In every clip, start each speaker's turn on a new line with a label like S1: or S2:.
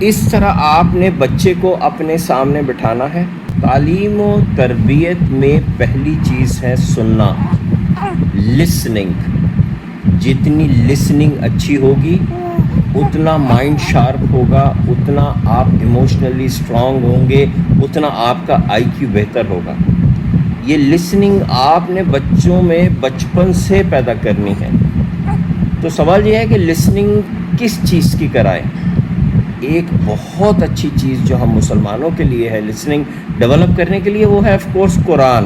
S1: اس طرح آپ نے بچے کو اپنے سامنے بٹھانا ہے۔ تعلیم و تربیت میں پہلی چیز ہے سننا، لسننگ۔ جتنی لسننگ اچھی ہوگی اتنا مائنڈ شارپ ہوگا، اتنا آپ ایموشنلی اسٹرانگ ہوں گے، اتنا آپ کا آئی کیو بہتر ہوگا۔ یہ لسننگ آپ نے بچوں میں بچپن سے پیدا کرنی ہے۔ تو سوال یہ ہے کہ لسننگ کس چیز کی کرائیں؟ ایک بہت اچھی چیز جو ہم مسلمانوں کے لیے ہے لسننگ ڈیولپ کرنے کے لیے، وہ ہے آف کورس قرآن۔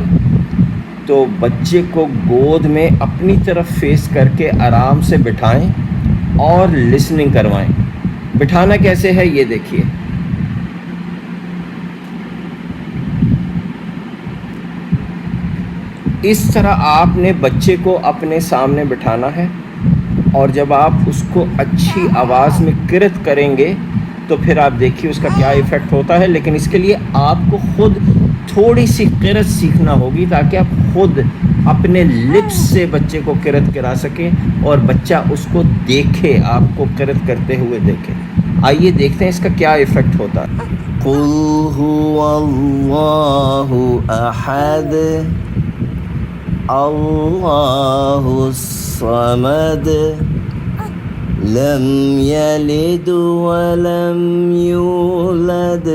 S1: تو بچے کو گود میں اپنی طرف فیس کر کے آرام سے بٹھائیں اور لسننگ کروائیں۔ بٹھانا کیسے ہے یہ دیکھیے۔ اس طرح آپ نے بچے کو اپنے سامنے بٹھانا ہے، اور جب آپ اس کو اچھی آواز میں قرأت کریں گے تو پھر آپ دیکھیے اس کا کیا ایفیکٹ ہوتا ہے۔ لیکن اس کے لیے آپ کو خود تھوڑی سی قرأت سیکھنا ہوگی تاکہ آپ خود اپنے لپس سے بچے کو قرأت کرا سکیں اور بچہ اس کو دیکھے، آپ کو قرأت کرتے ہوئے دیکھے۔ آئیے دیکھتے ہیں اس کا کیا ایفیکٹ ہوتا ہے۔ قُلْ هُوَ اللَّهُ أَحَدٌ اللہ الصمد لم یلد ولم یولد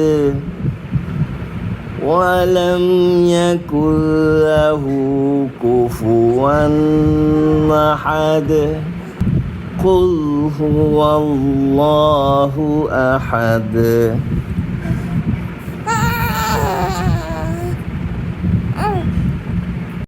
S1: ولم یکن له کفوا احد قل هو اللہ احد۔